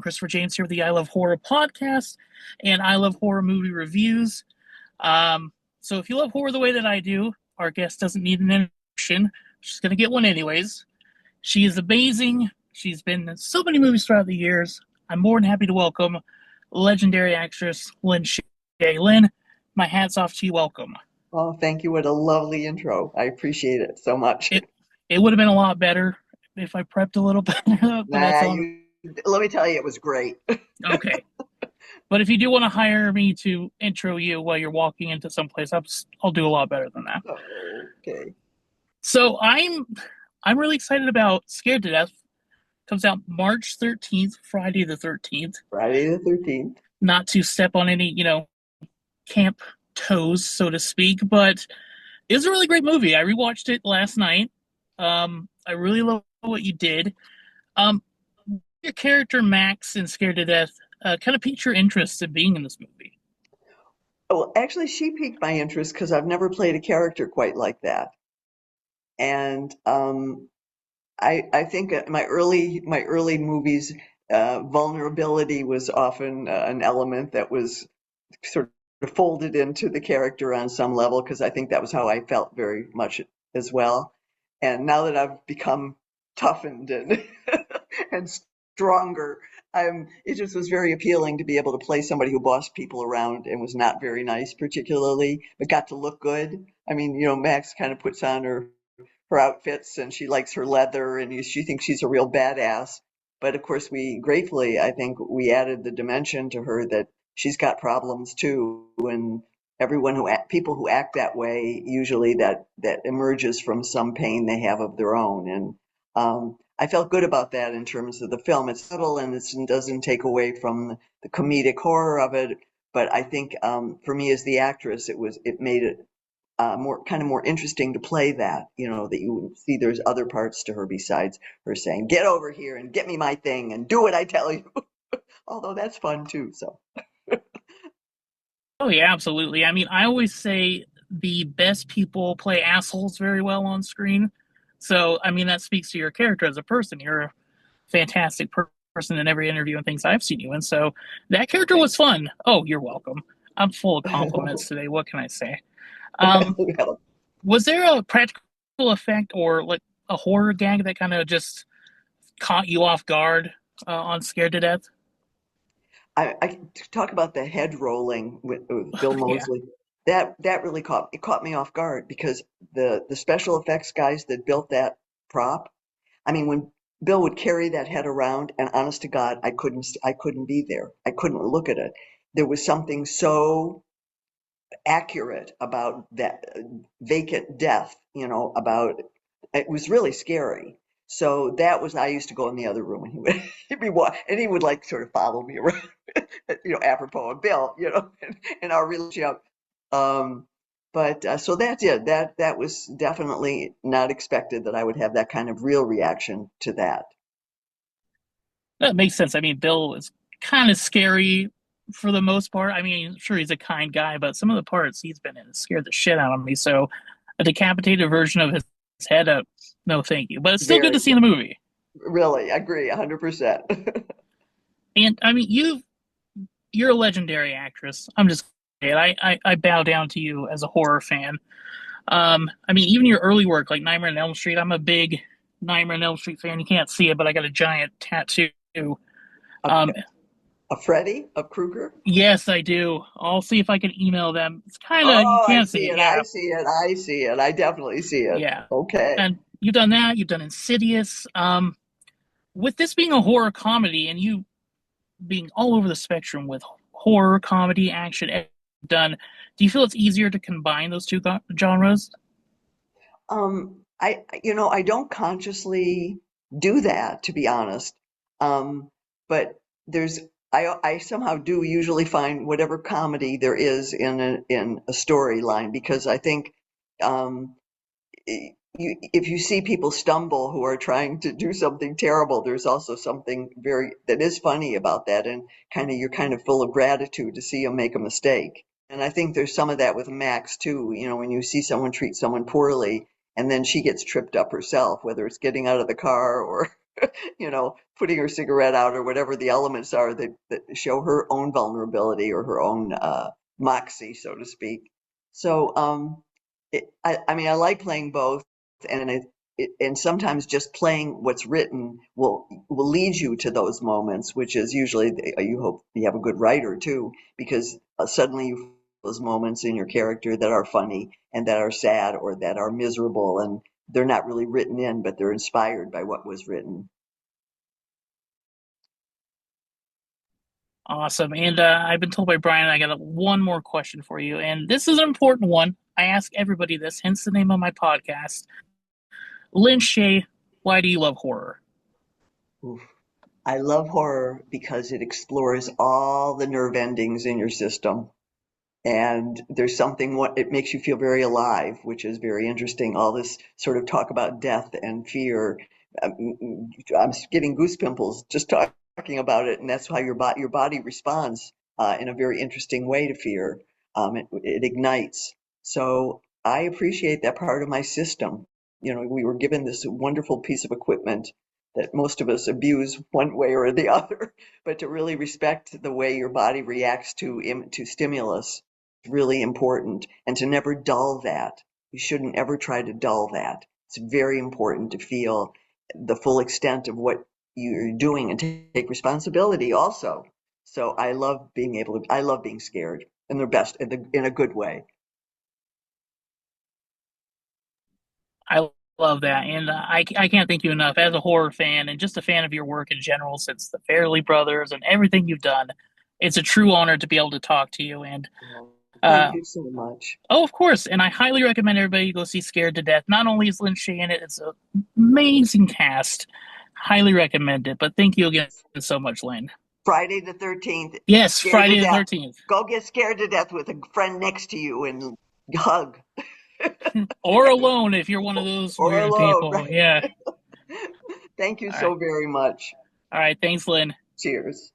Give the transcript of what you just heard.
Christopher James here with the I Love Horror podcast and I Love Horror movie reviews. So if you love horror the way that I do, our guest doesn't need an introduction. She's going to get one anyways. She is amazing. She's been in so many movies throughout the years. I'm more than happy to welcome legendary actress Lin Shay. Lin, my hat's off to you. Welcome. Oh, thank you. What a lovely intro. I appreciate it so much. It would have been a lot better if I prepped a little better, but that's Nah, on. let me tell you, it was great. Okay. But if you do want to hire me to intro you while you're walking into someplace, I'll do a lot better than that. Okay. So I'm really excited about Scared to Death. Comes out March 13th, Friday the 13th. Friday the 13th. Not to step on any, camp toes, so to speak, but it was a really great movie. I rewatched it last night. I really love what you did. Your character Max in Scared to Death kind of piqued your interest in being in this movie. Well, actually, she piqued my interest because I've never played a character quite like that. And I think my early movies, vulnerability was often an element that was sort of folded into the character on some level because I think that was how I felt very much as well. And now that I've become toughened and and stronger, it just was very appealing to be able to play somebody who bossed people around and was not very nice, particularly, but got to look good. I mean, Max kind of puts on her outfits and she likes her leather and she thinks she's a real badass. But of course, I think we added the dimension to her that she's got problems too. And people who act that way, usually that emerges from some pain they have of their own. And I felt good about that in terms of the film. It's subtle and it doesn't take away from the comedic horror of it. But I think for me as the actress, it made it more interesting to play that, that you see there's other parts to her besides her saying, get over here and get me my thing and do what I tell you. Although that's fun too. So. Oh yeah, absolutely. I mean, I always say the best people play assholes very well on screen. So, I mean, that speaks to your character as a person. You're a fantastic person in every interview and things I've seen you in. So, that character was fun. Oh, you're welcome. I'm full of compliments today. What can I say? Well, Was there a practical effect or like a horror gag that kind of just caught you off guard on Scared to Death? I talk about the head rolling with Bill Yeah. Moseley. That really caught me off guard because the special effects guys that built that prop. I mean, when Bill would carry that head around, and honest to God, I couldn't be there. I couldn't look at it. There was something so accurate about that vacant death, about it was really scary. So I used to go in the other room and he would like sort of follow me around, apropos of Bill, and our relationship. Um, but so that's it. That was definitely not expected that I would have that kind of real reaction to that. That makes sense. I mean, Bill is kind of scary for the most part. I mean, sure, he's a kind guy, but some of the parts he's been in scared the shit out of me. So, a decapitated version of his head up, no thank you. But it's still good to Very, see in the movie. really, I agree, 100%. And I mean, you're a legendary actress. I'm just I bow down to you as a horror fan. I mean, even your early work, like Nightmare on Elm Street, I'm a big Nightmare on Elm Street fan. You can't see it, but I got a giant tattoo. Um, A Freddy, a Krueger. yes, I do. I'll see if I can email them. It's kind of you Oh, I can't see see it. it. Yeah, I see it. I see it. I definitely see it. yeah. Okay. And you've done that. You've done Insidious. With this being a horror comedy and you being all over the spectrum with horror, comedy, action, done, do you feel it's easier to combine those two genres? I don't consciously do that, to be honest. But there's, I somehow do usually find whatever comedy there is in a storyline because I think, um, if you see people stumble who are trying to do something terrible, there's also something that is funny about that, and you're kind of full of gratitude to see them make a mistake. And I think there's some of that with Max too. When you see someone treat someone poorly, and then she gets tripped up herself, whether it's getting out of the car or putting her cigarette out or whatever the elements are that show her own vulnerability or her own moxie, so to speak. So I mean, I like playing both, and and sometimes just playing what's written will lead you to those moments, which is usually you hope you have a good writer too, because suddenly you feel those moments in your character that are funny and that are sad or that are miserable, and they're not really written in, but they're inspired by what was written. Awesome. And I've been told by Brian I got one more question for you. And this is an important one. I ask everybody this, hence the name of my podcast. Lin Shay, why do you love horror? Oof. I love horror because it explores all the nerve endings in your system. And there's something what it makes you feel very alive, which is very interesting. All this sort of talk about death and fear. I'm getting goose pimples just talking about it, and that's how your body responds in a very interesting way to fear. It ignites. So I appreciate that part of my system. We were given this wonderful piece of equipment that most of us abuse one way or the other, but to really respect the way your body reacts to stimulus is really important, and to never dull that. You shouldn't ever try to dull that. It's very important to feel the full extent of what you're doing and take responsibility also. So I love being scared in the best, in a good way. I love that. And I can't thank you enough as a horror fan and just a fan of your work in general since the Fairley Brothers and everything you've done. It's a true honor to be able to talk to you. And Well, thank uh, you so much. oh, of course. And I highly recommend everybody go see Scared to Death. Not only is Lin Shay in it, it's an amazing cast. Highly recommend it. But thank you again so much, Lynn. Friday the 13th, Yes, scared to Friday the death. 13th. Go get scared to death with a friend next to you and hug. Or alone if you're one of those Or weird alone, people. right? Yeah. Thank you All right. so very much. All right. Thanks, Lynn. Cheers.